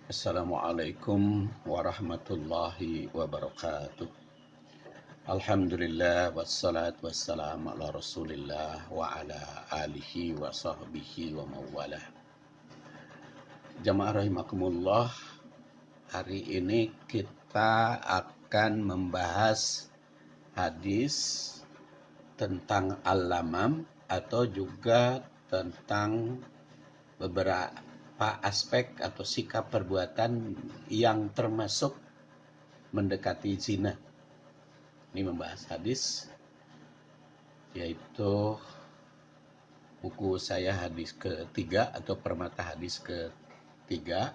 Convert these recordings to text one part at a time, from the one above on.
Assalamualaikum warahmatullahi wabarakatuh. Alhamdulillah wassalatu wassalamu ala rasulillah wa ala alihi wa sahbihi wa mawalah. Jamaah rahimakumullah, hari ini kita akan membahas hadis tentang al-lamam atau juga tentang beberapa aspek atau sikap perbuatan yang termasuk mendekati zina. Ini membahas hadis, yaitu buku saya hadis ketiga atau permata hadis ketiga.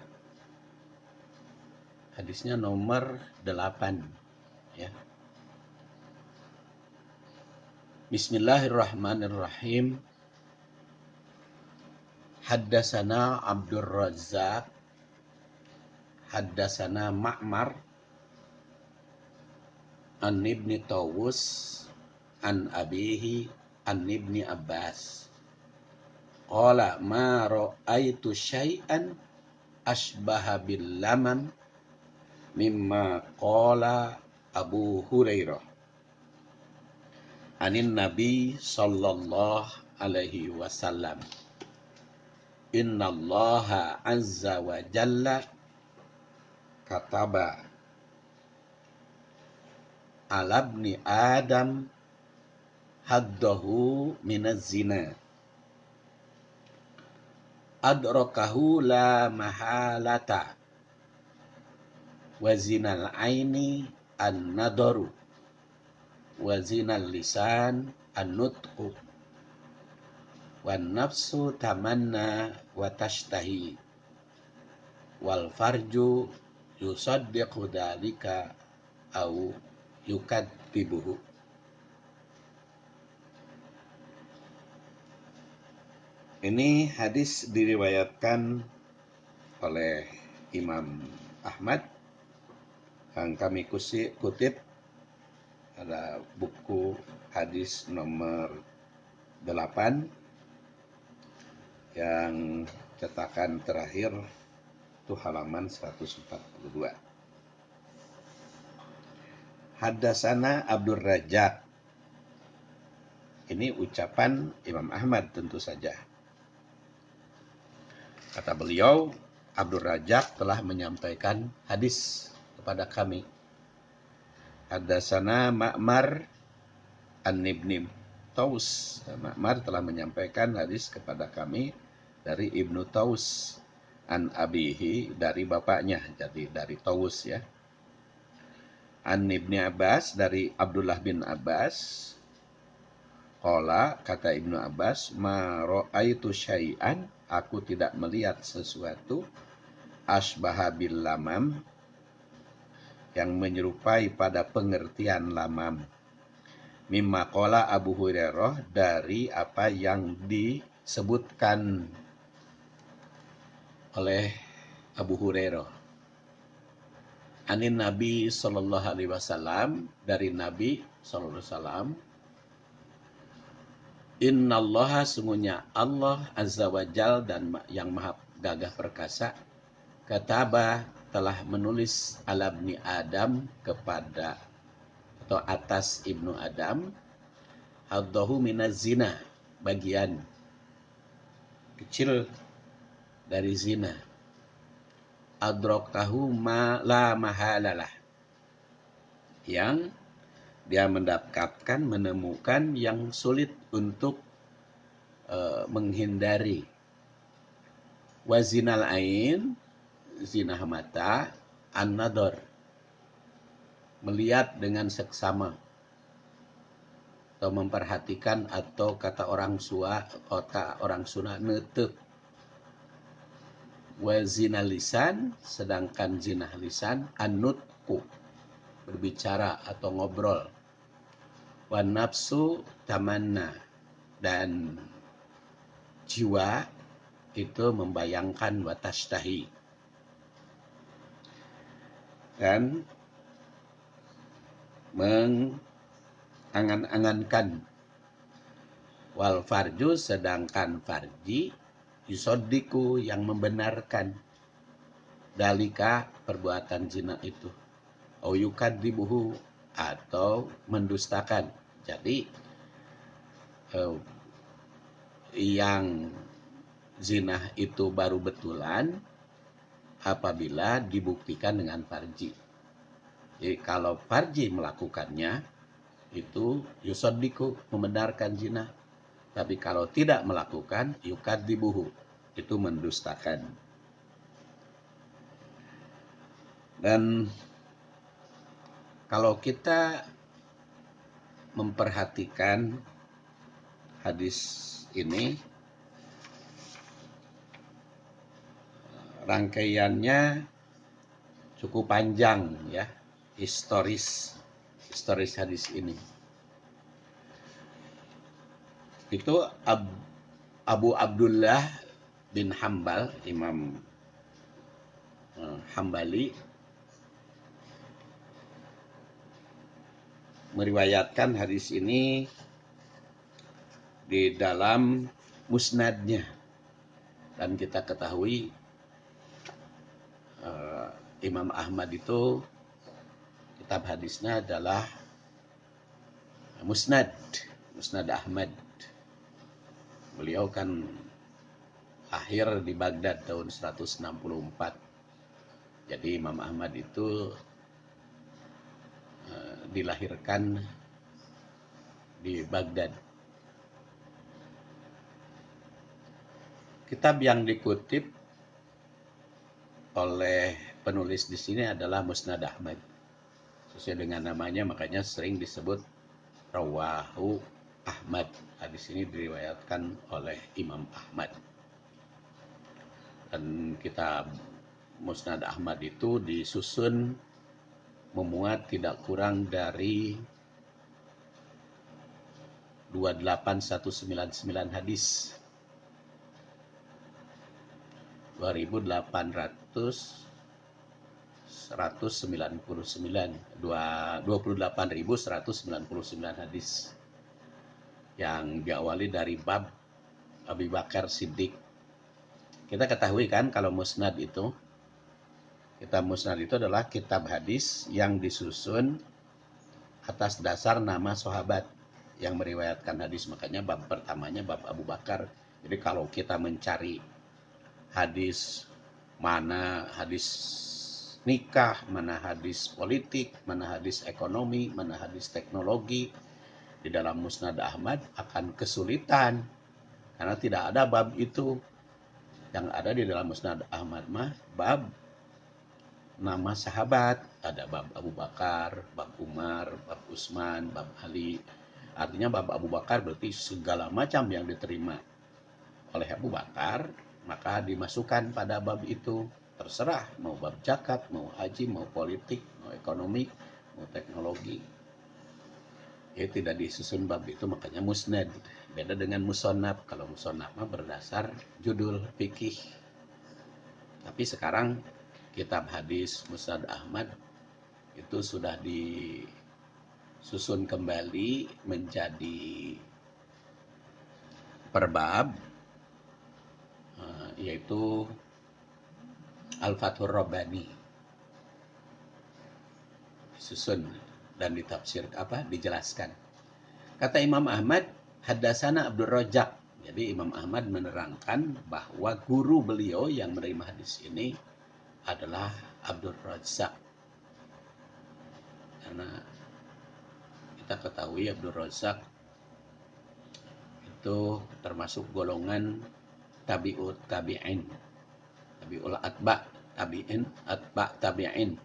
Hadisnya nomor 8 ya. Bismillahirrahmanirrahim. Haddasana Abdur Razzaq, haddasana Ma'mar an Ibni Tawus an abihi an Ibni Abbas qala ma ra'aitu syai'an asbaha bil lamam mimma qala Abu Hurairah anin Nabi sallallahu alaihi wasallam. Innallaha azza wa jalla kataba ala ibni Adam haddahu minaz zina adrakahu la mahalata wa zinal aini an-nadaru wa zinal lisan an-nutqu wan nafsu tamanna wa tashtahi wal farju yusaddiqu dalika au yukadzibuhu. Ini hadis diriwayatkan oleh Imam Ahmad yang kami kutip ada buku hadis nomor 8 yang cetakan terakhir itu halaman 142. Haddasana Abdur Razzaq. Ini ucapan Imam Ahmad tentu saja. Kata beliau, Abdur Razzaq telah menyampaikan hadis kepada kami. Haddasana Ma'mar an Ibni Taus. Ma'mar telah menyampaikan hadis kepada kami dari Ibnu Taus an abihi, dari bapaknya, jadi dari Taus ya. An Ibni Abbas, dari Abdullah bin Abbas. Qala, kata Ibnu Abbas, ma ra'aitu syai'an, aku tidak melihat sesuatu, asbaha bil lamam, yang menyerupai pada pengertian lamam, mimma qala Abu Hurairah, dari apa yang disebutkan oleh Abu Hurairah. Anin Nabi sallallahu alaihi wasallam, dari Nabi sallallahu alaihi wasallam. Innallaha, sungguhnya Allah azza wa jal, dan yang maha gagah perkasa, kataba, telah menulis ala ibni Adam, kepada atau atas ibnu Adam, haddahu minaz zina, bagian kecil dari zina, adrakahu ma la mahalalah, yang dia mendapatkan, menemukan yang sulit untuk menghindari. Wazinal ain, zina mata, an-nadar, melihat dengan seksama atau memperhatikan, atau kata orang Sunda neuteuk. Wazinal lisan, sedangkan zina lisan, an-nutqu, berbicara atau ngobrol. Wan nafsu tamanna, dan jiwa itu membayangkan, wa tashtahi, dan mengangan-angankan. Wal farju, sedangkan farji, yusoddiku, yang membenarkan. dalika perbuatan zina itu, au yukadzibuhu atau mendustakan. Jadi yang zina itu baru betulan apabila dibuktikan dengan farji. Jadi kalau farji melakukannya itu yusaddiqu, membenarkan zina. Tapi kalau tidak melakukan yukadzibuhu, itu mendustakan. Dan kalau kita memperhatikan hadis ini, rangkaiannya cukup panjang ya, historis hadis ini. Itu Abu Abdullah bin Hambal, Imam Hambali, meriwayatkan hadis ini di dalam musnadnya. Dan kita ketahui Imam Ahmad itu kitab hadisnya adalah Musnad Ahmad. Beliau kan lahir di Baghdad tahun 164. Jadi Imam Ahmad itu dilahirkan di Baghdad. Kitab yang dikutip oleh penulis di sini adalah Musnad Ahmad. Sesuai dengan namanya, makanya sering disebut Rawahu Ahmad. Hadis ini diriwayatkan oleh Imam Ahmad. Dan kitab Musnad Ahmad itu disusun memuat tidak kurang dari 28199 hadis. 28.199 hadis yang diawali dari bab Abu Bakar Siddiq. Kita ketahui kan kalau musnad itu, kitab musnad itu adalah kitab hadis yang disusun atas dasar nama sahabat yang meriwayatkan hadis. Makanya bab pertamanya bab Abu Bakar. Jadi kalau kita mencari hadis, mana hadis nikah, mana hadis politik, mana hadis ekonomi, mana hadis teknologi, di dalam Musnad Ahmad akan kesulitan karena tidak ada bab itu. Yang ada di dalam Musnad Ahmad mah bab nama sahabat, ada bab Abu Bakar, bab Umar, bab Utsman, bab Ali. Artinya bab Abu Bakar berarti segala macam yang diterima oleh Abu Bakar maka dimasukkan pada bab itu. Terserah mau bab zakat, mau haji, mau politik, mau ekonomi, mau teknologi. Ya tidak disusun bab itu, makanya musnad. Beda dengan musonab. Kalau musonab mah berdasar judul fikih. Tapi sekarang kitab hadis Musnad Ahmad itu sudah disusun kembali menjadi per bab, yaitu Al-Fathur Rabbani. Disusun dan ditafsir dijelaskan. Kata Imam Ahmad, haddatsana Abdul Razzaq. Jadi Imam Ahmad menerangkan bahwa guru beliau yang menerima hadis ini adalah Abdul Razzaq. Karena kita ketahui Abdul Razzaq itu termasuk golongan tabi'ut tabi'in. Tabi'ul atba, tabi'in, atba tabi'in.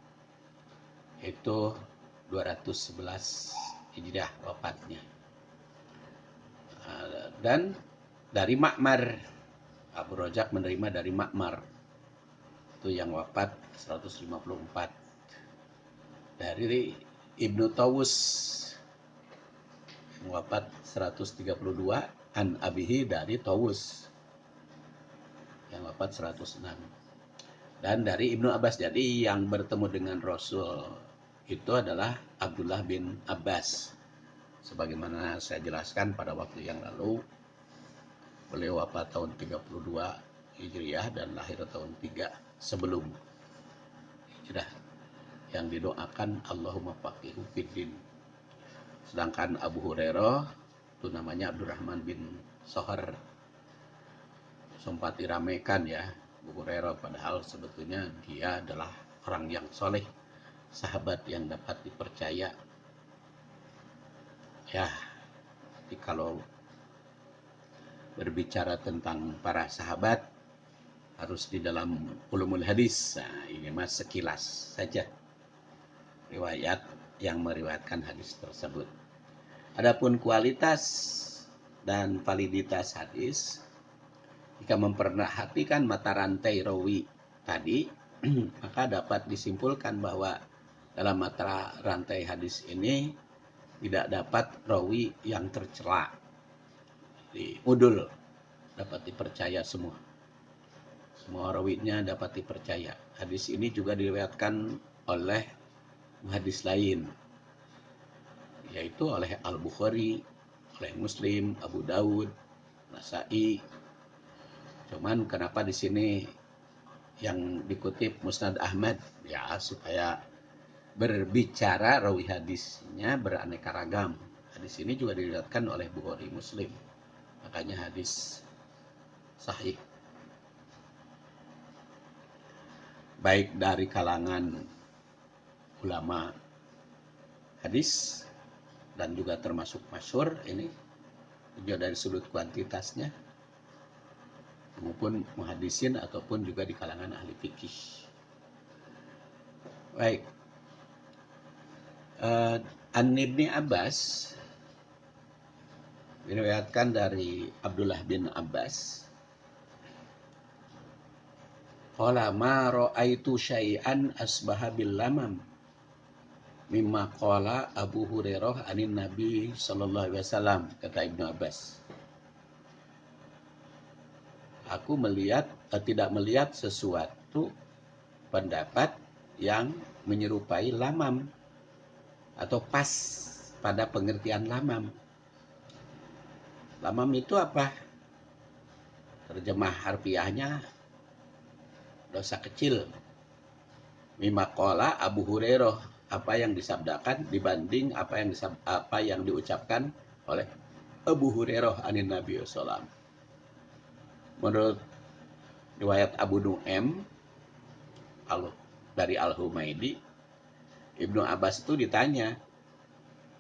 Itu 211 Hijriah wafatnya. Dan dari Ma'mar, Abu Razzaq menerima dari Ma'mar, itu yang wafat 154. Dari Ibnu Tawus yang wafat 132, an abihi dari Tawus yang wafat 106. Dan dari Ibnu Abbas. Jadi yang bertemu dengan Rasul itu adalah Abdullah bin Abbas. Sebagaimana saya jelaskan pada waktu yang lalu, beliau wafat tahun 32 Hijriah dan lahir tahun 3 sebelum Sudah yang didoakan Allahumma faqihu fiddin. Sedangkan Abu Hurairah itu namanya Abdurrahman bin Sohar, sempat diramaikan ya Abu Hurairah, padahal sebetulnya dia adalah orang yang soleh, sahabat yang dapat dipercaya ya. Jadi kalau berbicara tentang para sahabat harus di dalam ulumul hadis. Nah, ini mas sekilas saja riwayat yang meriwayatkan hadis tersebut. Adapun kualitas dan validitas hadis, jika memperhatikan mata rantai rawi tadi, maka dapat disimpulkan bahwa dalam mata rantai hadis ini tidak dapat rawi yang tercela. Di udul dapat dipercaya semua. Semua rawinya dapat dipercaya. Hadis ini juga diriwayatkan oleh hadis lain, yaitu oleh Al-Bukhari, oleh Muslim, Abu Daud, Nasai. Cuman kenapa di sini yang dikutip Musnad Ahmad? Ya supaya berbicara rawi hadisnya beraneka ragam. Hadis ini juga diriwayatkan oleh Bukhari, Muslim. Makanya hadis sahih. Baik dari kalangan ulama hadis dan juga termasuk masyhur ini juga dari sudut kuantitasnya maupun muhadisin ataupun juga di kalangan ahli fikih. Baik. An Ibni Abbas diriwayatkan dari Abdullah bin Abbas, qala ma ra'aitu syai'an asbaha bil lamam mimma qala Abu Hurairah anin Nabi sallallahu alaihi wasallam. Kata Ibnu Abbas, aku tidak melihat sesuatu pendapat yang menyerupai lamam atau pas pada pengertian lamam. Lamam itu apa? Terjemah harfiahnya dosa kecil. Mimma qala Abu Hurairah, apa yang disabdakan dibanding apa yang diucapkan oleh Abu Hurairah anin Nabi sallallahu. Menurut riwayat Abu Nu'aim dari Al-Humaidi, Ibnu Abbas itu ditanya,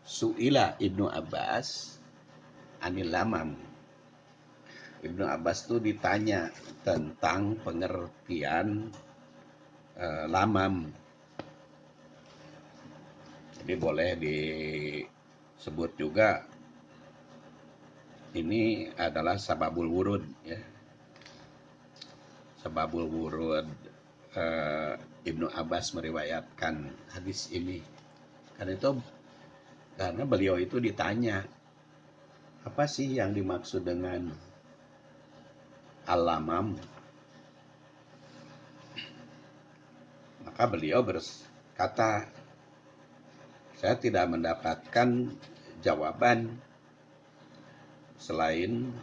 su'ila Ibnu Abbas anil lamam. Ibnu Abbas itu ditanya tentang pengertian lamam. Jadi boleh disebut juga ini adalah sababul wurud ya. Sababul wurud Ibnu Abbas meriwayatkan hadis ini. Karena beliau itu ditanya, apa sih yang dimaksud dengan al-lamam? Maka beliau berkata, saya tidak mendapatkan jawaban selain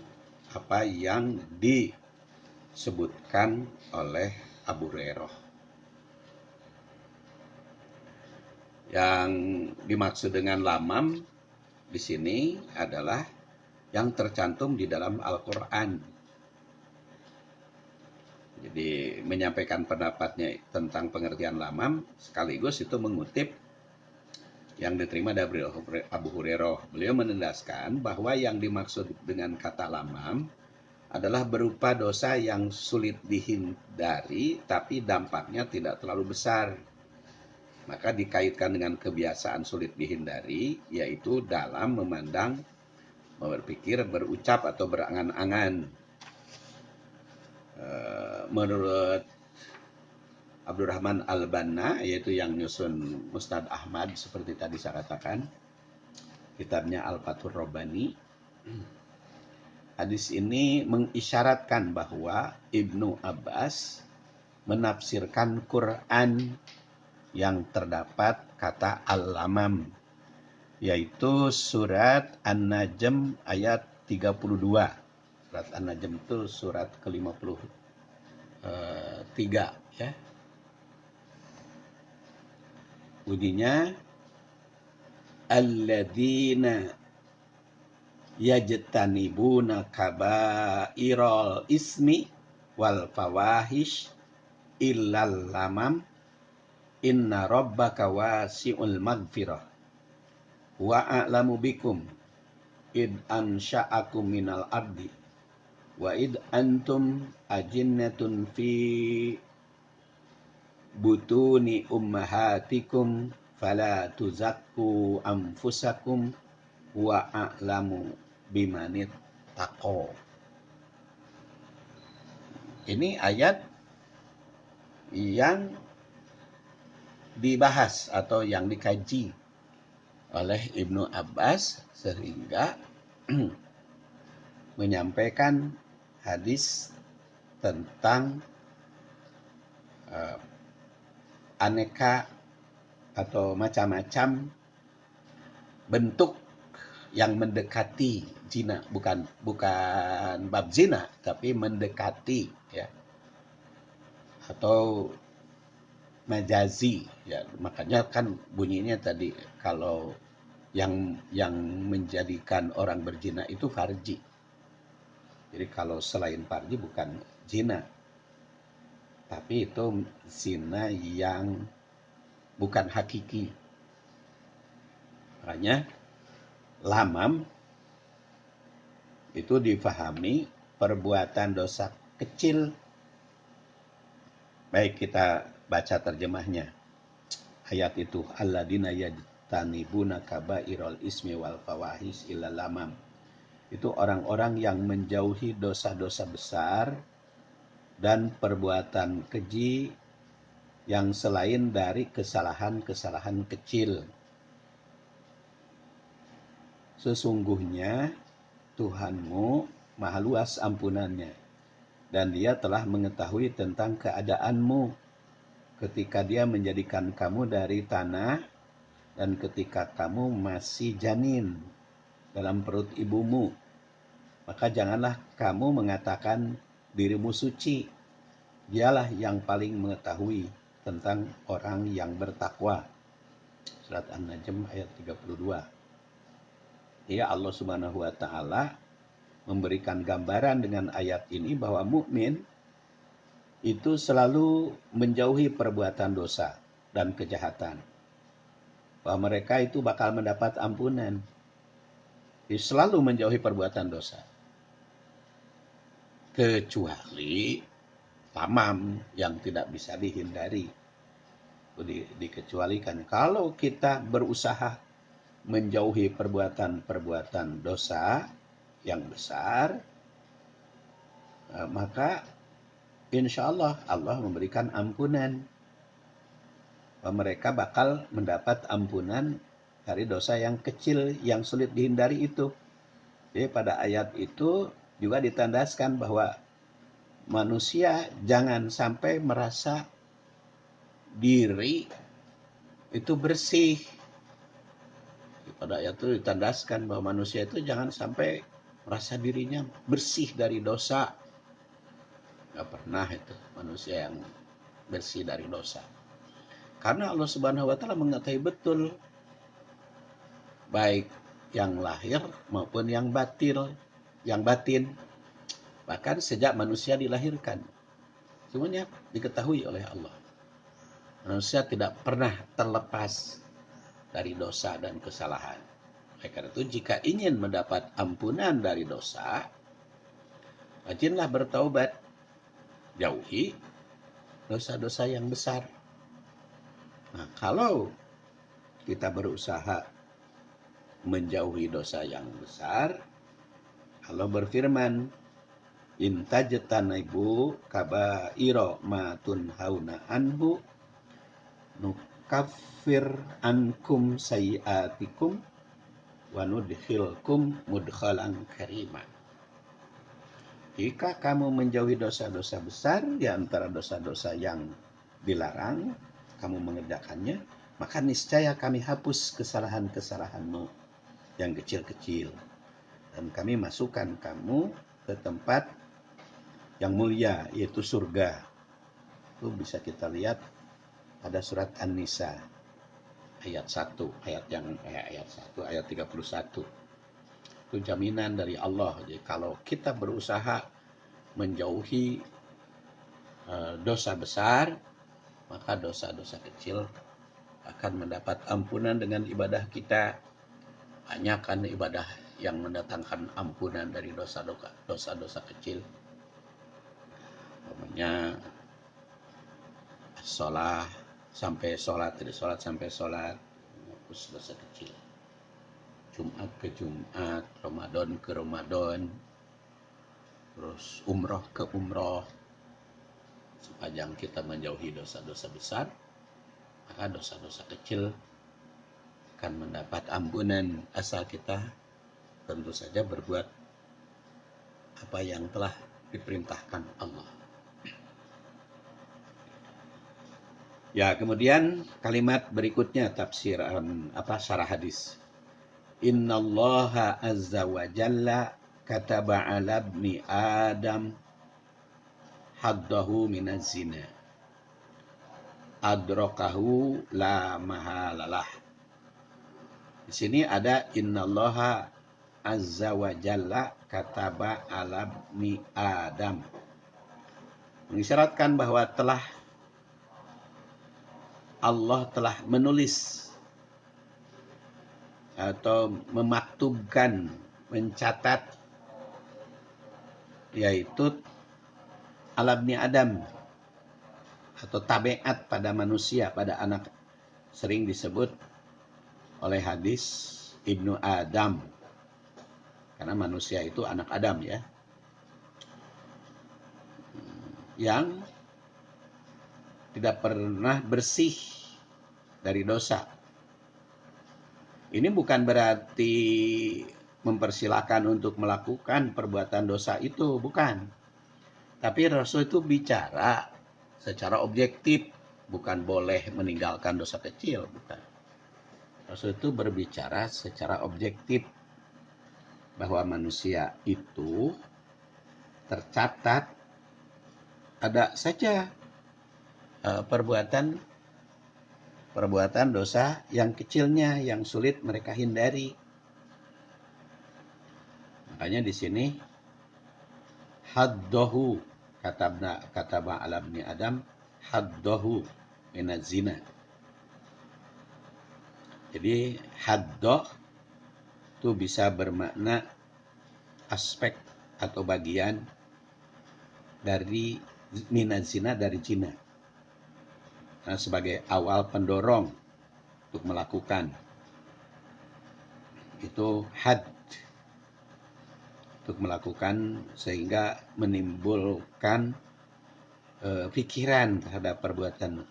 apa yang disebutkan oleh Abu Hurairah. Yang dimaksud dengan lamam di sini adalah yang tercantum di dalam Al-Quran. Jadi menyampaikan pendapatnya tentang pengertian lamam sekaligus itu mengutip yang diterima dari Abu Hurairah. Beliau menendaskan bahwa yang dimaksud dengan kata lamam adalah berupa dosa yang sulit dihindari tapi dampaknya tidak terlalu besar. Maka dikaitkan dengan kebiasaan sulit dihindari, yaitu dalam memandang, berpikir, berucap atau berangan-angan. Menurut Abdurrahman Al-Banna, yaitu yang nyusun Musnad Ahmad seperti tadi saya katakan, kitabnya Al-Fathur Rabbani, hadis ini mengisyaratkan bahwa Ibnu Abbas menafsirkan Quran yang terdapat kata al-lamam, yaitu surat An-Najm ayat 32. Surat An-Najm itu surat ke-53 ya. Bunyinya alladzina yajtanibuna kabairal ismi wal fawahish illal lamam inna rabbaka wasi'ul maghfirah wa a'lamu bikum id ansha'akum minal ardi wa id antum ajinnatun fi butuni ummahatikum fala tuzakku anfusakum wa a'lamu bimanit taqo. Ini ayat yang dibahas atau yang dikaji oleh Ibnu Abbas sehingga menyampaikan hadis tentang aneka atau macam-macam bentuk yang mendekati zina, bukan bab zina, tapi mendekati, ya, atau majazi, ya. Makanya kan bunyinya tadi kalau yang menjadikan orang berzina itu farji. Jadi kalau selain farji bukan zina, tapi itu zina yang bukan hakiki. Makanya lamam itu difahami perbuatan dosa kecil. Baik, kita baca terjemahnya. Ayat itu alladzina yajtanibuna kabairal ismi wal fawahish illa lamam. Itu orang-orang yang menjauhi dosa-dosa besar dan perbuatan keji yang selain dari kesalahan-kesalahan kecil. Sesungguhnya Tuhanmu maha luas ampunannya, dan Dia telah mengetahui tentang keadaanmu ketika Dia menjadikan kamu dari tanah dan ketika kamu masih janin dalam perut ibumu. Maka janganlah kamu mengatakan dirimu suci. Dialah yang paling mengetahui tentang orang yang bertakwa. Surat An-Najm ayat 32. Ya, Allah Subhanahu wa taala memberikan gambaran dengan ayat ini bahwa mukmin itu selalu menjauhi perbuatan dosa dan kejahatan. Bahwa mereka itu bakal mendapat ampunan. Jadi selalu menjauhi perbuatan dosa. Kecuali lamam yang tidak bisa dihindari. Dikecualikan. Kalau kita berusaha menjauhi perbuatan-perbuatan dosa yang besar, maka insya Allah Allah memberikan ampunan. Mereka bakal mendapat ampunan dari dosa yang kecil yang sulit dihindari itu. Jadi pada ayat itu juga ditandaskan bahwa manusia jangan sampai merasa diri itu bersih. Pada ayat itu ditandaskan bahwa manusia itu jangan sampai merasa dirinya bersih dari dosa. Gak pernah itu manusia yang bersih dari dosa. Karena Allah Subhanahu wa taala mengetahui betul baik yang lahir maupun yang batin. Bahkan sejak manusia dilahirkan, semuanya diketahui oleh Allah. Manusia tidak pernah terlepas dari dosa dan kesalahan. Oleh karena itu, jika ingin mendapat ampunan dari dosa, rajinlah bertaubat, jauhi dosa-dosa yang besar. Nah, kalau kita berusaha menjauhi dosa yang besar, Allah berfirman, in tajtanibu kabaira ma tunhauna anhu nukaffir ankum sayiatikum wa nudkhilkum mudkhalan karima. Jika kamu menjauhi dosa-dosa besar di antara dosa-dosa yang dilarang, kamu mengerjakannya, maka niscaya kami hapus kesalahan-kesalahanmu yang kecil-kecil. Dan kami masukkan kamu ke tempat yang mulia, yaitu surga. Itu bisa kita lihat pada surat An-Nisa. ayat 1, ayat 31. Itu jaminan dari Allah. Jadi kalau kita berusaha menjauhi dosa besar, maka dosa-dosa kecil akan mendapat ampunan dengan ibadah kita. Banyakkan ibadah yang mendatangkan ampunan dari dosa-dosa kecil. Namanya sholat sampai sholat, dari sholat sampai sholat, menghapus dosa kecil. Jumat ke Jumat, Ramadan ke Ramadan, terus umroh ke umroh. Sepanjang kita menjauhi dosa-dosa besar, maka dosa-dosa kecil akan mendapat ampunan asal kita tentu saja berbuat apa yang telah diperintahkan Allah. Ya, kemudian kalimat berikutnya tafsiran syarah hadis. Innallaha azza wa jalla kataba 'ala ibni Adam haddahu minaz zina. Adrakahu la mahalalah. Di sini ada innallaha azza wa jalla kataba 'ala ibni Adam. Mengisyaratkan bahwa Allah telah menulis atau memaktubkan, mencatat, yaitu alabni Adam atau tabiat pada manusia, pada anak, sering disebut oleh hadis Ibnu Adam, karena manusia itu anak Adam ya, yang tidak pernah bersih dari dosa. Ini bukan berarti mempersilahkan untuk melakukan perbuatan dosa itu, bukan. Tapi Rasul itu bicara secara objektif, bukan boleh meninggalkan dosa kecil, bukan. Rasul itu berbicara secara objektif bahwa manusia itu tercatat ada saja perbuatan dosa yang kecilnya, yang sulit mereka hindari. Makanya di sini haddahu kataba ala ibni Adam haddahu minaz zina. Jadi haddah itu bisa bermakna aspek atau bagian dari minaz zina, dari zina. Nah, sebagai awal pendorong untuk melakukan itu untuk melakukan, sehingga menimbulkan pikiran terhadap perbuatan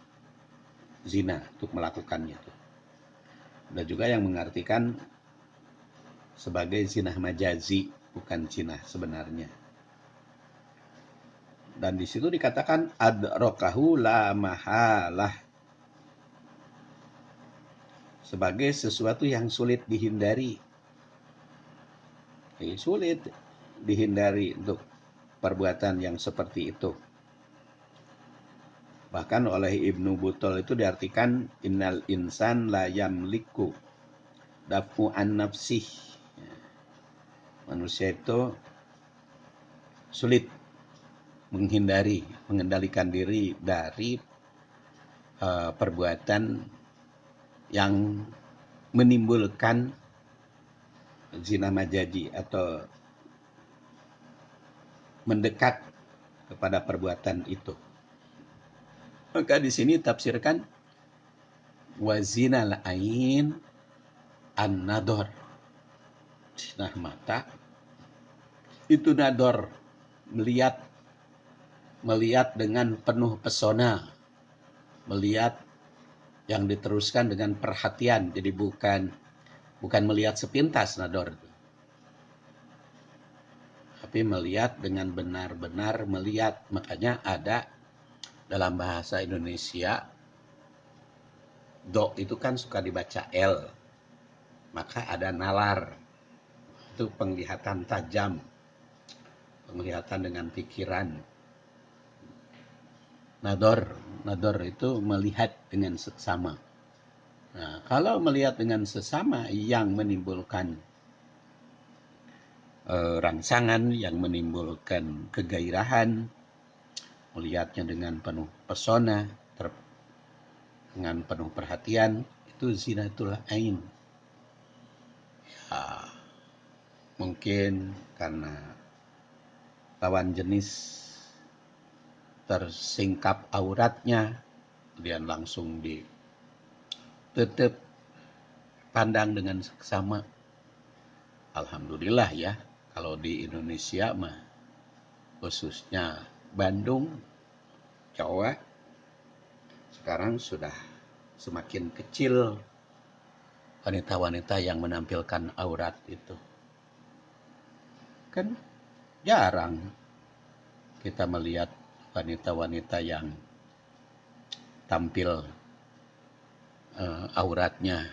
zina untuk melakukannya itu. Ada juga yang mengartikan sebagai zina majazi, bukan zina sebenarnya. Dan di situ dikatakan adrakahu la mahalah, sebagai sesuatu yang sulit dihindari. Sulit dihindari untuk perbuatan yang seperti itu. Bahkan oleh Ibnu Butol itu diartikan innal insan la yamliku dafu an nafsih. Manusia itu sulit mengendalikan diri dari perbuatan yang menimbulkan zina majadi atau mendekat kepada perbuatan itu. Maka di sini tafsirkan wazinal ain an-nador. Zina mata itu nador, melihat dengan penuh pesona, melihat yang diteruskan dengan perhatian. Jadi bukan melihat sepintas nador, tapi melihat dengan benar-benar melihat. Makanya ada dalam bahasa Indonesia do itu kan suka dibaca L, maka ada nalar, itu penglihatan tajam, penglihatan dengan pikiran. Nador itu melihat dengan seksama. Nah, kalau melihat dengan sesama yang menimbulkan rangsangan, yang menimbulkan kegairahan, melihatnya dengan penuh pesona, dengan penuh perhatian, itu zinatul ain. Ya, mungkin karena lawan jenis tersingkap auratnya, kemudian langsung ditutup pandang dengan seksama. Alhamdulillah ya, kalau di Indonesia mah, khususnya Bandung, Jawa, sekarang sudah semakin kecil wanita-wanita yang menampilkan aurat itu. Kan jarang kita melihat wanita-wanita yang tampil auratnya,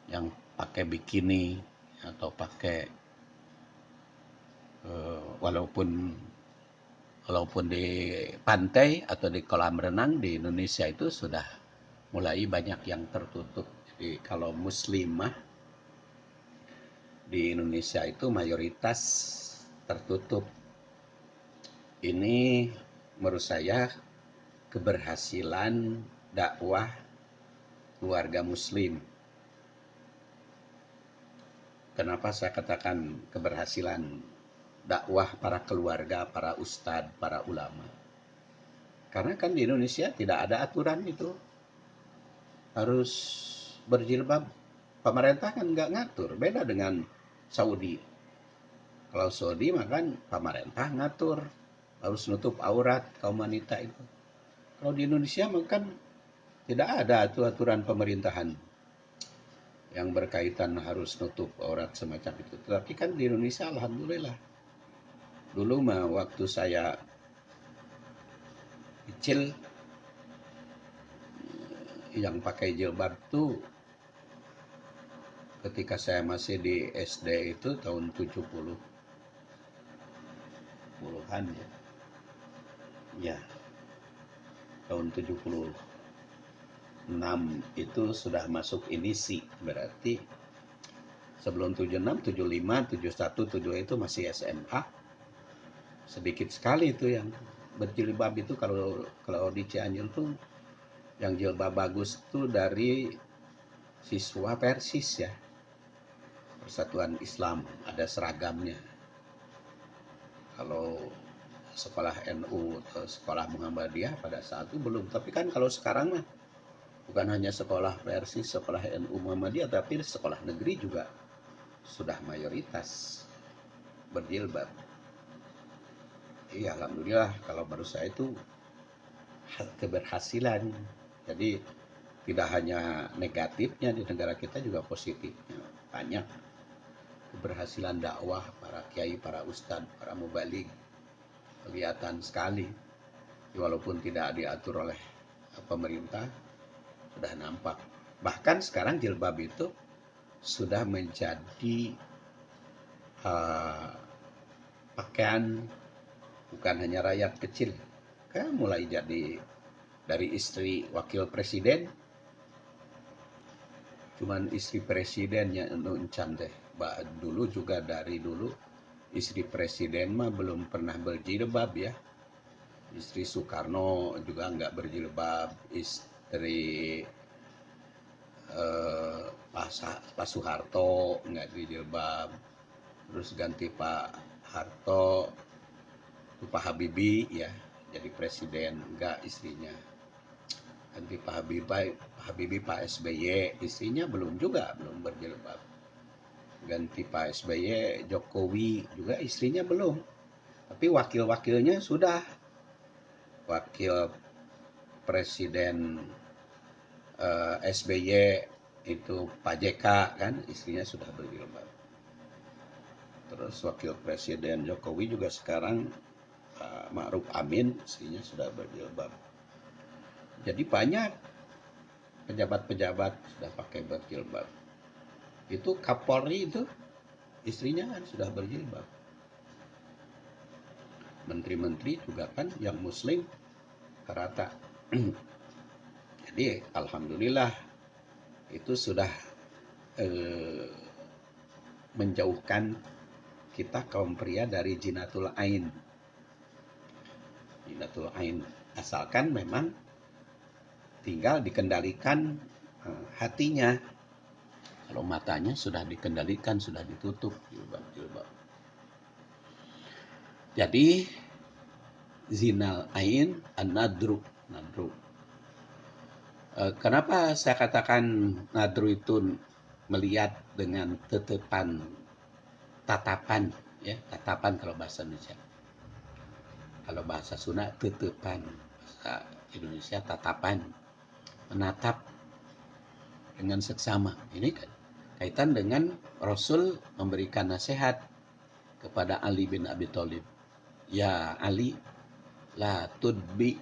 yang pakai bikini atau pakai walaupun di pantai atau di kolam renang di Indonesia itu sudah mulai banyak yang tertutup. Jadi kalau muslimah di Indonesia itu mayoritas tertutup. Ini menurut saya keberhasilan dakwah keluarga muslim. Kenapa saya katakan keberhasilan dakwah para keluarga, para ustadz, para ulama? Karena kan di Indonesia tidak ada aturan itu harus berjilbab. Pemerintah kan nggak ngatur, beda dengan Saudi. Kalau Saudi makan pemerintah ngatur harus nutup aurat kaum wanita itu. Kalau di Indonesia makan tidak ada aturan pemerintahan yang berkaitan harus nutup aurat semacam itu. Tetapi kan di Indonesia alhamdulillah. Dulu mah waktu saya kecil yang pakai jilbab tuh ketika saya masih di SD itu tahun 70-an ya. Ya, tahun 76 itu sudah masuk inisi, berarti sebelum 76, 75, 71, 72 itu masih SMA. Sedikit sekali itu yang berjilbab itu, kalau di Cianjur tuh yang jilbab bagus tuh dari siswa Persis ya. Persatuan Islam, ada seragamnya. Kalau sekolah NU atau sekolah Muhammadiyah pada saat itu belum. Tapi kan kalau sekarang mah bukan hanya sekolah Persis, sekolah NU Muhammadiyah, tapi sekolah negeri juga sudah mayoritas berjilbab. Iya, alhamdulillah kalau menurut saya itu keberhasilan. Jadi tidak hanya negatifnya di negara kita, juga positifnya. Banyak keberhasilan dakwah para kiai, para ustadz, para mubaligh kelihatan sekali. Walaupun tidak diatur oleh pemerintah, sudah nampak. Bahkan sekarang jilbab itu sudah menjadi pakaian bukan hanya rakyat kecil. Kan mulai jadi dari istri wakil presiden, cuman istri presidennya encan deh. Dulu juga dari dulu istri presiden mah belum pernah berjilbab ya. Istri Soekarno juga nggak berjilbab, istri Pak Soeharto nggak berjilbab, terus ganti Pak Harto, Pak Habibie ya jadi presiden, nggak istrinya. Ganti Pak Habibie Pak SBY, istrinya belum berjilbab. Ganti Pak SBY Jokowi juga istrinya belum, tapi wakil-wakilnya sudah. Wakil Presiden SBY itu Pak JK kan istrinya sudah berjilbab. Terus wakil Presiden Jokowi juga sekarang Ma'ruf Amin istrinya sudah berjilbab. Jadi banyak pejabat-pejabat sudah pakai berjilbab. Itu Kapolri itu istrinya kan sudah berjilbab. Menteri-menteri juga kan yang muslim rata. Jadi alhamdulillah itu sudah menjauhkan kita kaum pria dari jinatul ain. Jinatul ain, asalkan memang tinggal dikendalikan hatinya. Kalau matanya sudah dikendalikan, sudah ditutup jilbab. Jadi zinal ain an-nadru. Kenapa saya katakan nadru itu melihat dengan tatapan, ya, tatapan kalau bahasa Indonesia. Kalau bahasa Sunda tetepan, bahasa Indonesia tatapan, menatap dengan seksama. Ini kaitan dengan Rasul memberikan nasihat kepada Ali bin Abi Thalib. Ya Ali, la tudbi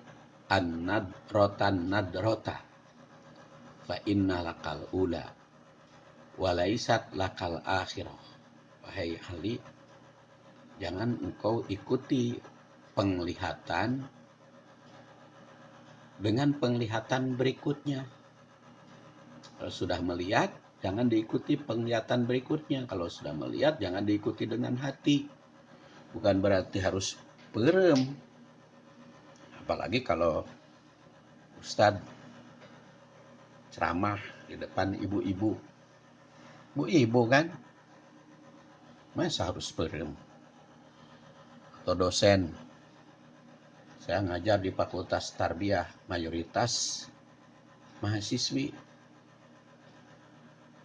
an-nadratan nadrata fa inna lakal ula walaisat lakal akhirah. Wahai Ali, jangan engkau ikuti penglihatan dengan penglihatan berikutnya. Kalau sudah melihat, jangan diikuti penglihatan berikutnya. Kalau sudah melihat, jangan diikuti dengan hati. Bukan berarti harus perem. Apalagi kalau Ustadz ceramah di depan ibu-ibu. Ibu kan, masa harus perem? Atau dosen. Saya ngajar di Fakultas Tarbiyah, mayoritas mahasiswi.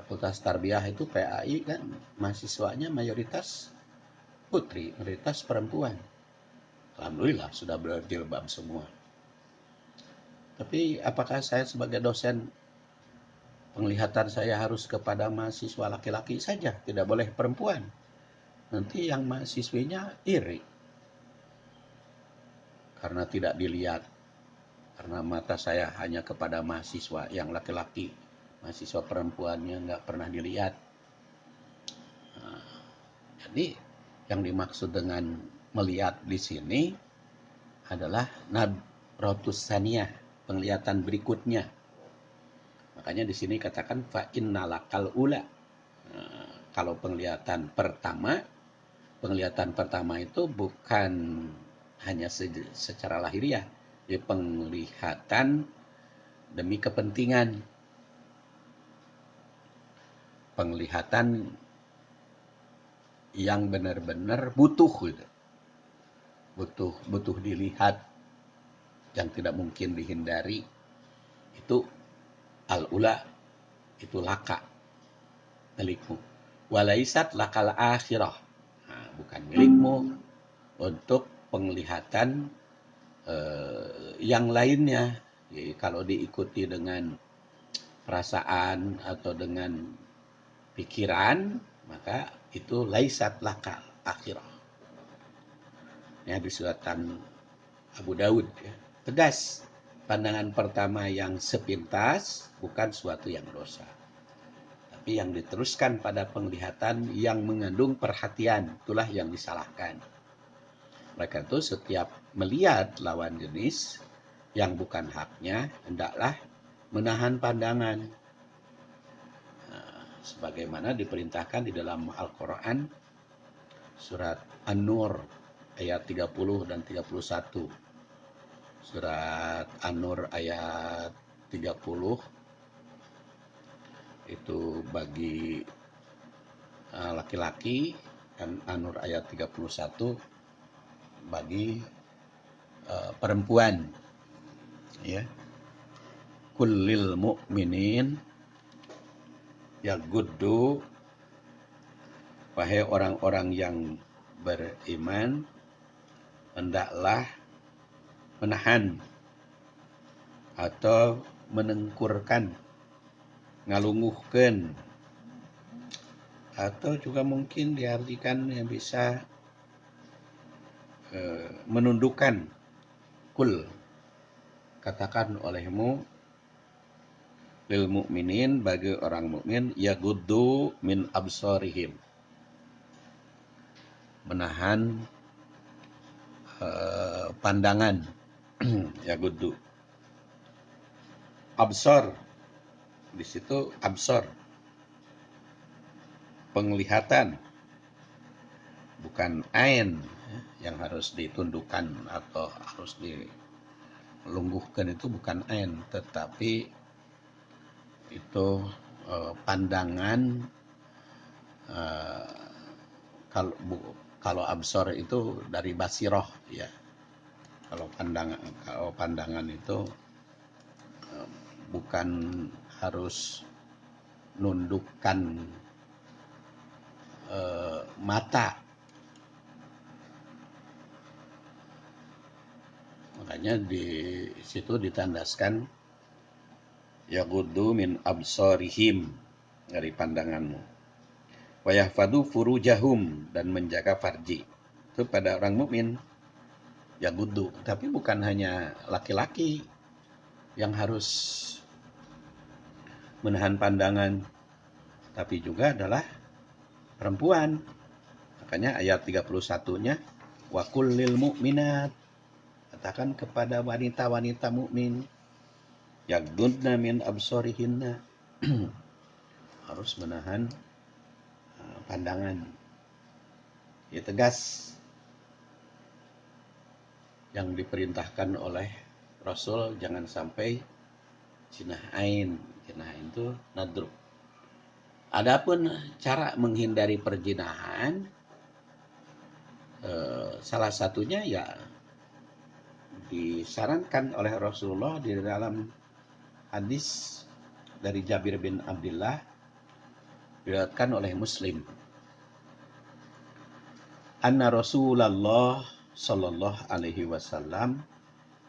Fakultas Tarbiyah itu PAI kan, mahasiswanya mayoritas putri, mayoritas perempuan. Alhamdulillah sudah berjilbab semua. Tapi apakah saya sebagai dosen, penglihatan saya harus kepada mahasiswa laki-laki saja, tidak boleh perempuan? Nanti yang mahasiswinya iri karena tidak dilihat. Karena mata saya hanya kepada mahasiswa yang laki-laki, mahasiswa perempuannya nggak pernah dilihat. Jadi yang dimaksud dengan melihat di sini adalah nadratus saniyah, penglihatan berikutnya. Makanya di sini katakan fa innalakal ula. Kalau penglihatan pertama itu bukan hanya secara lahiriah, ya penglihatan demi kepentingan. Penglihatan yang benar-benar butuh gitu. Butuh dilihat, yang tidak mungkin dihindari. Itu al-ula, itu laka, milikmu. Walaisat lakal akhirah, bukan milikmu untuk penglihatan yang lainnya. Jadi, kalau diikuti dengan perasaan atau dengan pikiran, maka itu laisat lakal akhirah. Ya, di suratan Abu Daud, ya. Tegas, pandangan pertama yang sepintas bukan suatu yang dosa, tapi yang diteruskan pada penglihatan yang mengandung perhatian, itulah yang disalahkan. Mereka itu setiap melihat lawan jenis yang bukan haknya, hendaklah menahan pandangan. Sebagaimana diperintahkan di dalam Al-Quran, surat An-Nur ayat 30 dan 31. Surat An-Nur ayat 30 itu bagi laki-laki, dan An-Nur ayat 31 bagi perempuan. Ya. Kullil mu'minin yaguddu, wahai orang-orang yang beriman, hendaklah menahan atau menengkurkan, ngalunguhkan, atau juga mungkin diartikan yang bisa menundukkan. Kul, katakan olehmu, lil mu'minin, bagi orang mukmin, yaguddu min absarihim, menahan pandangan. Yaguddu, absar Di situ absor, penglihatan, bukan ain yang harus ditundukkan atau harus dilungguhkan, itu bukan ain, tetapi itu pandangan. eh, kalau kalau absor itu dari basiroh ya. Kalau pandangan itu bukan harus nundukkan mata. Makanya di situ ditandaskan yaghuddu min absarihim, dari pandanganmu. Wa yahfadu furujahum, dan menjaga farji. Itu pada orang mukmin yaghuddu, tapi bukan hanya laki-laki yang harus menahan pandangan, tapi juga adalah perempuan. Makanya ayat 31-nya wa kullil mu'minat, katakan kepada wanita-wanita mukmin yaghdudna min absarihinna, harus menahan pandangan. Ya, tegas yang diperintahkan oleh Rasul, jangan sampai zinah ain. Zinah ain itu nadruk. Adapun cara menghindari perzinahan, salah satunya ya disarankan oleh Rasulullah di dalam hadis dari Jabir bin Abdullah, diriwayatkan oleh Muslim. Anna Rasulullah sallallahu alaihi wasallam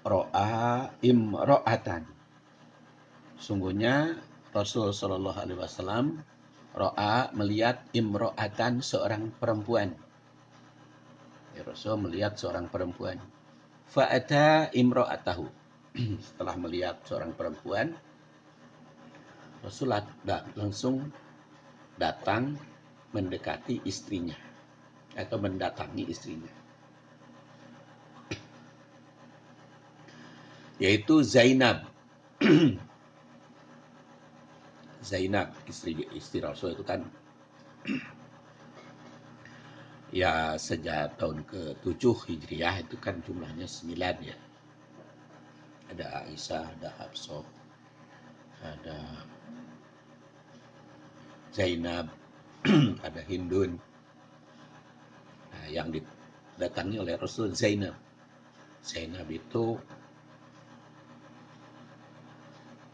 ra'a imra'atan. Sungguhnya Rasul sallallahu alaihi wasallam ra'a, melihat, imra'atan, seorang perempuan. Ya, Rasul melihat seorang perempuan. Fa'ata imra'atahu. Setelah melihat seorang perempuan, Rasul langsung datang mendekati istrinya atau mendatangi istrinya, yaitu Zainab. Zainab, istri Rasul itu kan ya sejak tahun ke-7 Hijriah itu kan jumlahnya 9 ya. Ada Aisyah, ada Hafsah, ada Zainab, ada Hindun. Nah, yang didatangi oleh Rasul Zainab. Zainab itu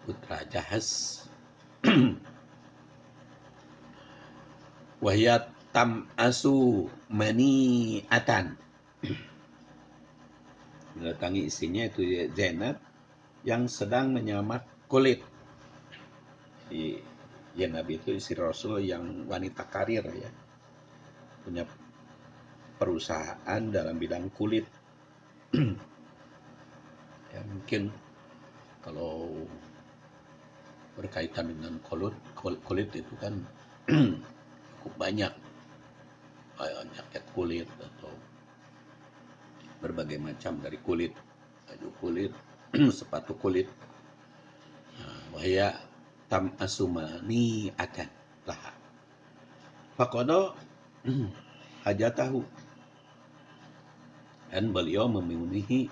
putra Jahaz. Wahiyat tam'asu mani'atan. Mendatangi istrinya itu Zainab yang sedang menyamat kulit. Zainab itu istri Rasul yang wanita karir ya. Punya perusahaan dalam bidang kulit. Ya, mungkin kalau berkaitan dengan kulit itu kan cukup banyak jaket kulit atau berbagai macam dari kulit, baju kulit, sepatu kulit. Wahya tam asumani akan lah. Faqada hajatahu, dan beliau memenuhi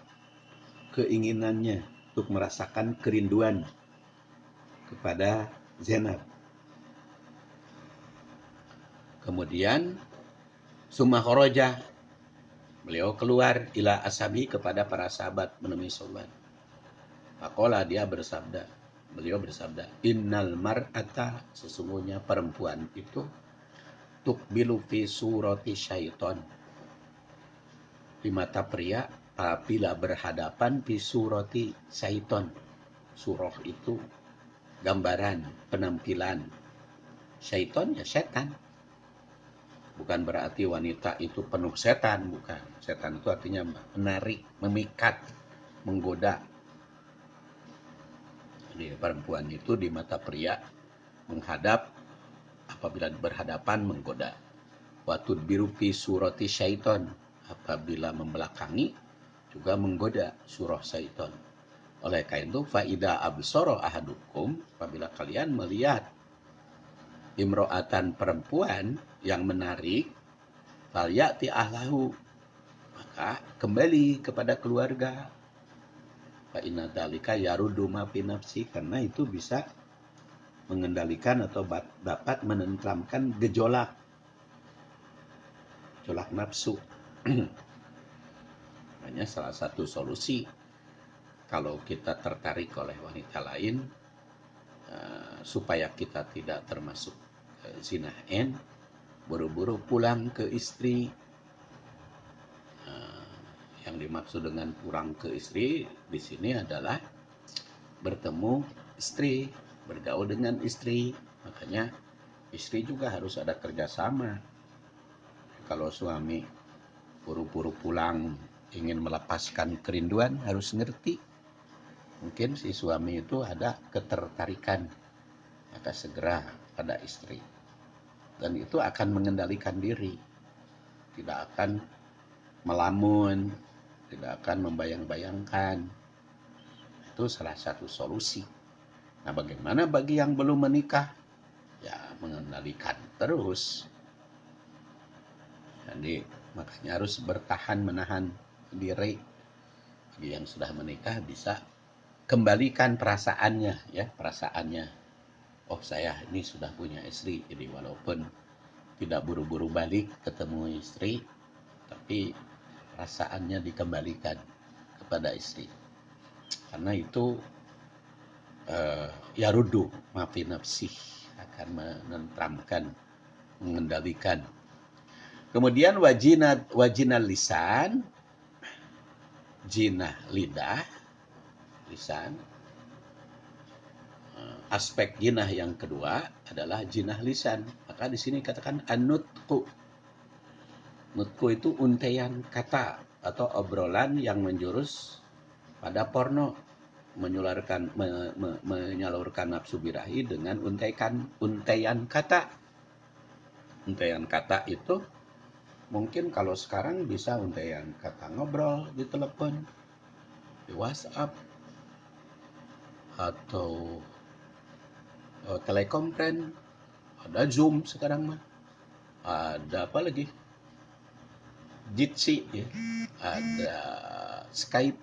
keinginannya untuk merasakan kerinduan kepada Zainab. Kemudian summa kharaja, beliau keluar ila ashabi, kepada para sahabat, menemui sahabat. Faqala, beliau bersabda, innal mar'ata, sesungguhnya perempuan itu tukbilu fi surati syaiton, di mata pria apabila berhadapan fi surati syaiton. Surah itu gambaran, penampilan. Syaiton ya setan. Bukan berarti wanita itu penuh setan, bukan. Setan itu artinya menarik, memikat, menggoda. Jadi perempuan itu di mata pria menghadap, apabila berhadapan menggoda. Wa tudbiru fi surati syaiton, apabila membelakangi juga menggoda, surah syaiton. Oleh karena itu faida absoro ahadukum, apabila kalian melihat imro'atan perempuan yang menarik, falyati ahlahu, maka kembali kepada keluarga. Fa inna dzalika yaruddu ma fi nafsi, karena itu bisa mengendalikan atau dapat menenteramkan gejolak nafsu. Makanya salah satu solusi kalau kita tertarik oleh wanita lain, supaya kita tidak termasuk zina N, buru-buru pulang ke istri. Yang dimaksud dengan pulang ke istri di sini adalah bertemu istri, bergaul dengan istri. Makanya istri juga harus ada kerjasama. Kalau suami buru-buru pulang ingin melepaskan kerinduan, harus ngerti mungkin si suami itu ada ketertarikan, maka segera pada istri. Dan itu akan mengendalikan diri, tidak akan melamun, tidak akan membayang-bayangkan. Itu salah satu solusi. Nah, bagaimana bagi yang belum menikah? Ya, mengendalikan terus. Jadi, makanya harus bertahan, menahan diri. Bagi yang sudah menikah bisa kembalikan perasaannya, ya, perasaannya. Oh, saya ini sudah punya istri, jadi walaupun tidak buru-buru balik ketemu istri, tapi perasaannya dikembalikan kepada istri. Karena itu yarudu mafi nafsih, akan menenteramkan, mengendalikan. Kemudian wajinal lisan, jinah lidah, lisan. Aspek jinah yang kedua adalah jinah lisan. Maka di sini katakan an-nutqu. Nutqu itu untaian kata atau obrolan yang menjurus pada porno, menyalurkan nafsu birahi dengan untaian kata. Untaian kata itu mungkin kalau sekarang bisa untaian kata ngobrol di telepon, di WhatsApp, atau telekonferensi, ada Zoom sekarang mah, ada apa lagi, Jitsi, ya, ada Skype,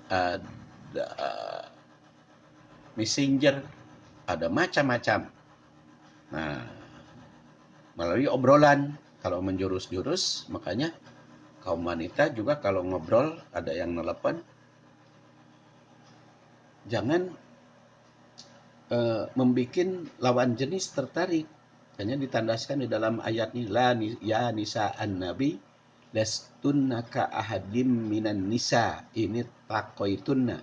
ada Messenger, ada macam-macam. Nah, melalui obrolan, kalau menjurus-jurus, makanya kaum wanita juga kalau ngobrol, ada yang nelepon, jangan membikin lawan jenis tertarik. Hanya ditandaskan di dalam ayat ini, la ya nisa'an nabi lastunna ka ahadim minan nisa ini takoitunna.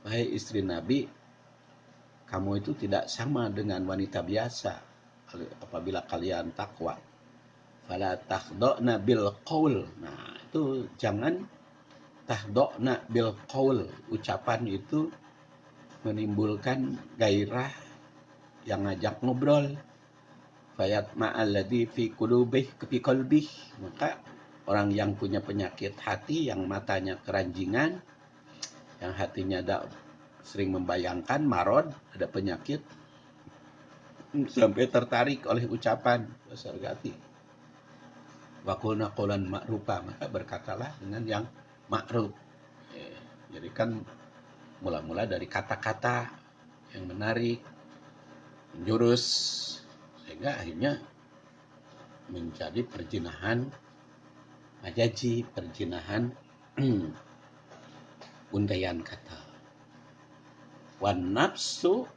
Wahai istri Nabi, kamu itu tidak sama dengan wanita biasa apabila kalian takwa. Fala tahdona bil qaul. Nah, itu jangan tahdona bil qaul. Ucapan itu menimbulkan gairah yang ngajak ngobrol. Fayat ma'alladhi fi qalbih. Maka orang yang punya penyakit hati, yang matanya keranjingan, yang hatinya sering membayangkan, marod, ada penyakit, sampai tertarik oleh ucapan dasar gati. Wa qulna qawlan ma'rufa, maka berkatalah dengan yang ma'ruf. Jadi kan mula-mula dari kata-kata yang menarik, menjurus, sehingga akhirnya menjadi perjinahan majaji, perjinahan untaian kata. Wan nafsu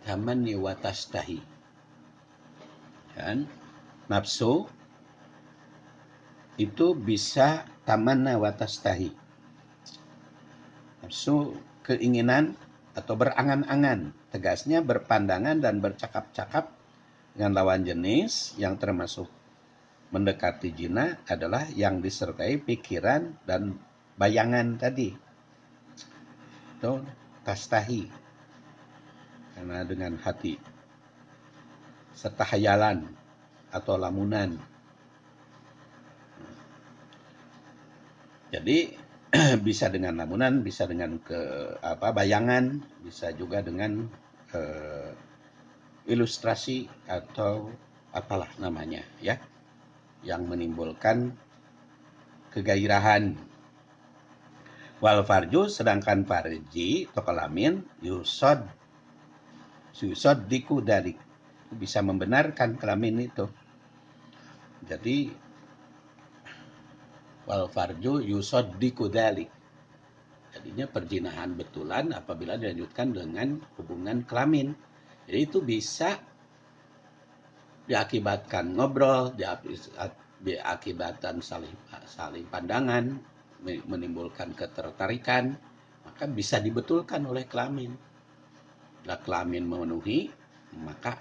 tamanni wa tastahi. Dan nafsu itu bisa tamanna wa tastahi. Nafsu keinginan atau berangan-angan, tegasnya berpandangan dan bercakap-cakap dengan lawan jenis, yang termasuk mendekati zina adalah yang disertai pikiran dan bayangan tadi. Itu tastahi, karena dengan hati, serta hayalan atau lamunan. Jadi bisa dengan lamunan, bisa dengan bayangan, bisa juga dengan eh, ilustrasi atau apalah namanya ya, yang menimbulkan kegairahan. Wal farju, sedangkan farji atau kelamin, yusod diku dari, bisa membenarkan kelamin itu. Jadi wal farju yusod diku dari, jadinya perjinahan betulan apabila dilanjutkan dengan hubungan kelamin. Jadi itu bisa diakibatkan ngobrol, diakibatkan saling pandangan, menimbulkan ketertarikan, maka bisa dibetulkan oleh kelamin. Bila kelamin memenuhi, maka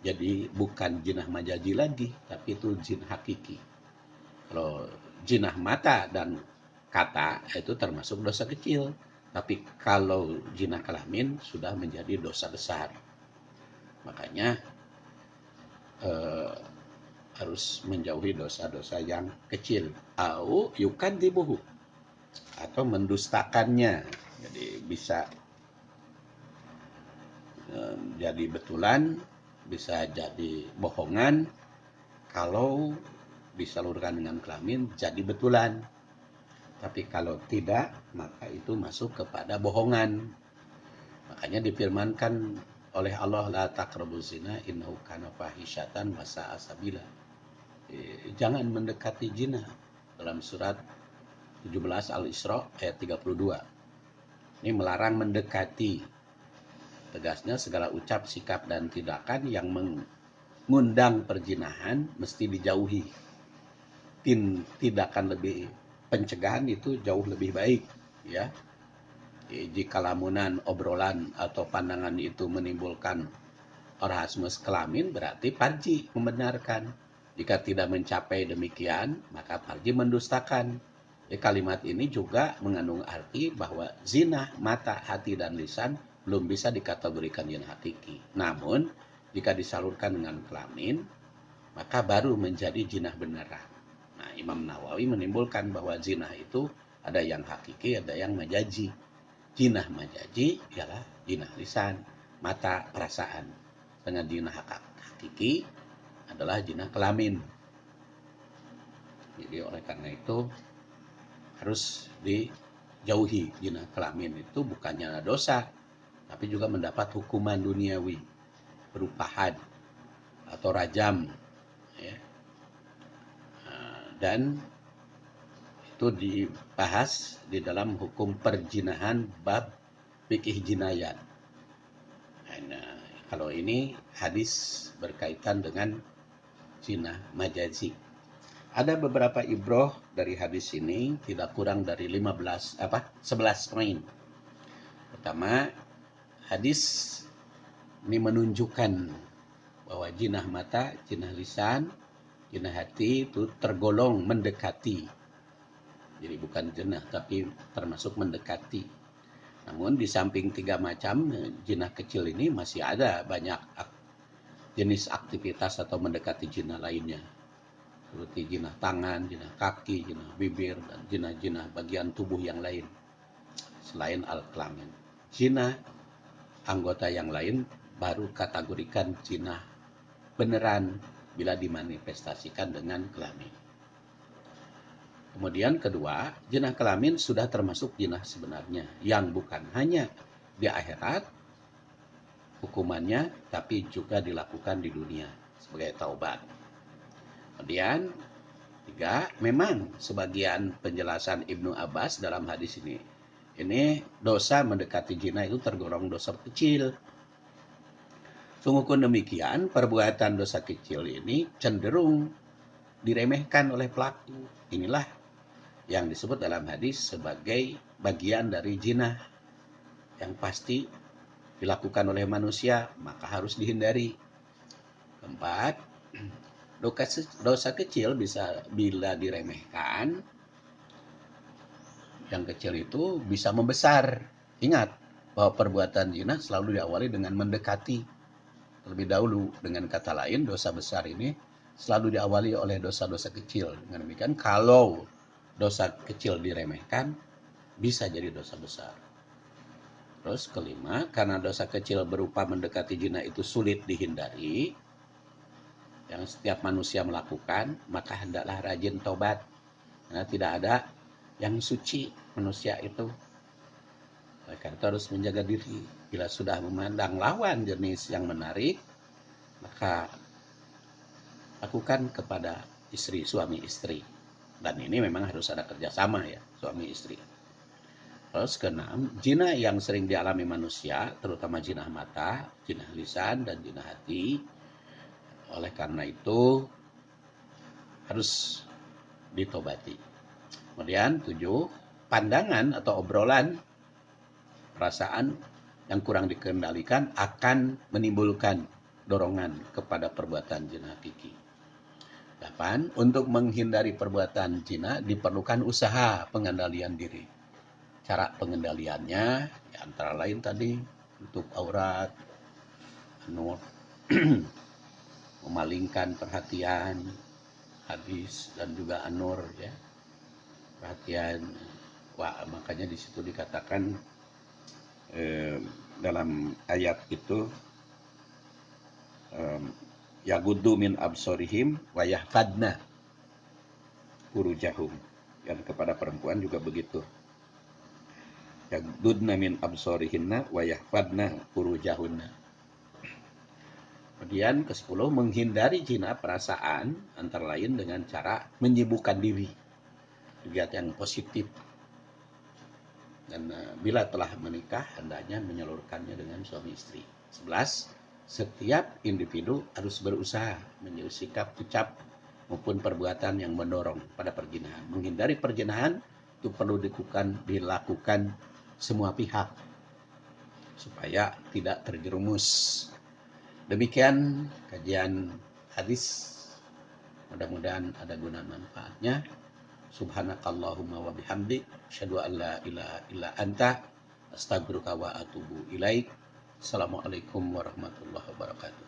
jadi bukan jinah majazi lagi, tapi itu jin hakiki. Kalau jinah mata dan kata itu termasuk dosa kecil, tapi kalau jinah kelamin sudah menjadi dosa besar. Makanya harus menjauhi dosa-dosa yang kecil. Au yukan dibuhu, atau mendustakannya. Jadi bisa jadi betulan, bisa jadi bohongan. Kalau disalurkan dengan kelamin jadi betulan. Tapi kalau tidak, maka itu masuk kepada bohongan. Makanya difirmankan oleh Allah, la taqrabuz zina innahu kana fahisyatan wa sa'a sabila. Jangan mendekati zina, dalam surat 17 Al-Isra ayat 32. Ini melarang mendekati. Tegasnya segala ucap, sikap, dan tindakan yang mengundang perjinahan mesti dijauhi. Tindakan lebih pencegahan itu jauh lebih baik, ya. Jika lamunan, obrolan, atau pandangan itu menimbulkan orgasmus kelamin, berarti parji membenarkan. Jika tidak mencapai demikian, maka parji mendustakan. Kalimat ini juga mengandung arti bahwa zina mata, hati, dan lisan belum bisa dikategorikan zina hakiki. Namun, jika disalurkan dengan kelamin, maka baru menjadi zina beneran. Nah, Imam Nawawi menimbulkan bahwa zina itu ada yang hakiki, ada yang majazi. Zina majazi ialah zina lisan, mata, perasaan. Dengan zina hakiki adalah zina kelamin. Jadi oleh karena itu harus dijauhi. Zina kelamin itu bukannya dosa, tapi juga mendapat hukuman duniawi berupa had atau rajam, ya. Dan itu dibahas di dalam hukum perjinahan bab fikih jinayat. Nah, kalau ini hadis berkaitan dengan zina majazi. Ada beberapa ibroh dari hadis ini, tidak kurang dari 11 poin. Pertama, hadis ini menunjukkan bahwa jinah mata, jinah lisan, jinah hati itu tergolong mendekati. Jadi bukan jinah, tapi termasuk mendekati. Namun di samping 3 macam jinah kecil ini masih ada banyak jenis aktivitas atau mendekati jinah lainnya. Seperti jinah tangan, jinah kaki, jinah bibir, dan jinah-jinah bagian tubuh yang lain selain al-kelamin. Jinah anggota yang lain baru kategorikan jinah beneran bila dimanifestasikan dengan kelamin. Kemudian kedua, jinah kelamin sudah termasuk jinah sebenarnya, yang bukan hanya di akhirat hukumannya, tapi juga dilakukan di dunia sebagai taubat. Kemudian tiga, memang sebagian penjelasan Ibnu Abbas dalam hadis ini dosa mendekati zina itu tergolong dosa kecil. Sungguh demikian, perbuatan dosa kecil ini cenderung diremehkan oleh pelaku. Inilah yang disebut dalam hadis sebagai bagian dari zina yang pasti dilakukan oleh manusia, maka harus dihindari. Keempat, dosa kecil bisa bila diremehkan, yang kecil itu bisa membesar. Ingat bahwa perbuatan zina selalu diawali dengan mendekati terlebih dahulu. Dengan kata lain, dosa besar ini selalu diawali oleh dosa-dosa kecil. Dengan demikian, kalau dosa kecil diremehkan bisa jadi dosa besar. Terus kelima, karena dosa kecil berupa mendekati zina itu sulit dihindari, yang setiap manusia melakukan, maka hendaklah rajin tobat. Karena tidak ada yang suci manusia itu. Mereka itu harus menjaga diri. Bila sudah memandang lawan jenis yang menarik, maka lakukan kepada suami istri. Dan ini memang harus ada kerjasama ya, suami istri. Terus keenam, zina yang sering dialami manusia, terutama zina mata, zina lisan, dan zina hati. Oleh karena itu, harus ditobati. Kemudian 7, pandangan atau obrolan, perasaan yang kurang dikendalikan akan menimbulkan dorongan kepada perbuatan zina hakiki. 8, untuk menghindari perbuatan zina diperlukan usaha pengendalian diri. Cara pengendaliannya ya antara lain tadi tutup aurat, memalingkan perhatian, hadis dan juga anur ya. Perhatian. Wah, makanya di situ dikatakan dalam ayat itu yaguddu min absorihim wa yahfadna furujahum. Dan kepada perempuan juga begitu. Yagudna min absorihinna wa yahfadna furujahunna. Kemudian ke-10, menghindari zina perasaan antara lain dengan cara menyibukkan diri. Kegiatan yang positif. Dan bila telah menikah, hendaknya menyalurkannya dengan suami istri. 11, setiap individu harus berusaha menjauhi sikap, ucap, maupun perbuatan yang mendorong pada perzinahan. Menghindari perzinahan itu perlu dilakukan semua pihak supaya tidak terjerumus. Demikian kajian hadis. Mudah-mudahan ada guna manfaatnya. Subhanakallahumma wa bihamdik asyhadu an la ilaha illa anta astaghfiruka wa atubu ilaik. Assalamualaikum warahmatullahi wabarakatuh.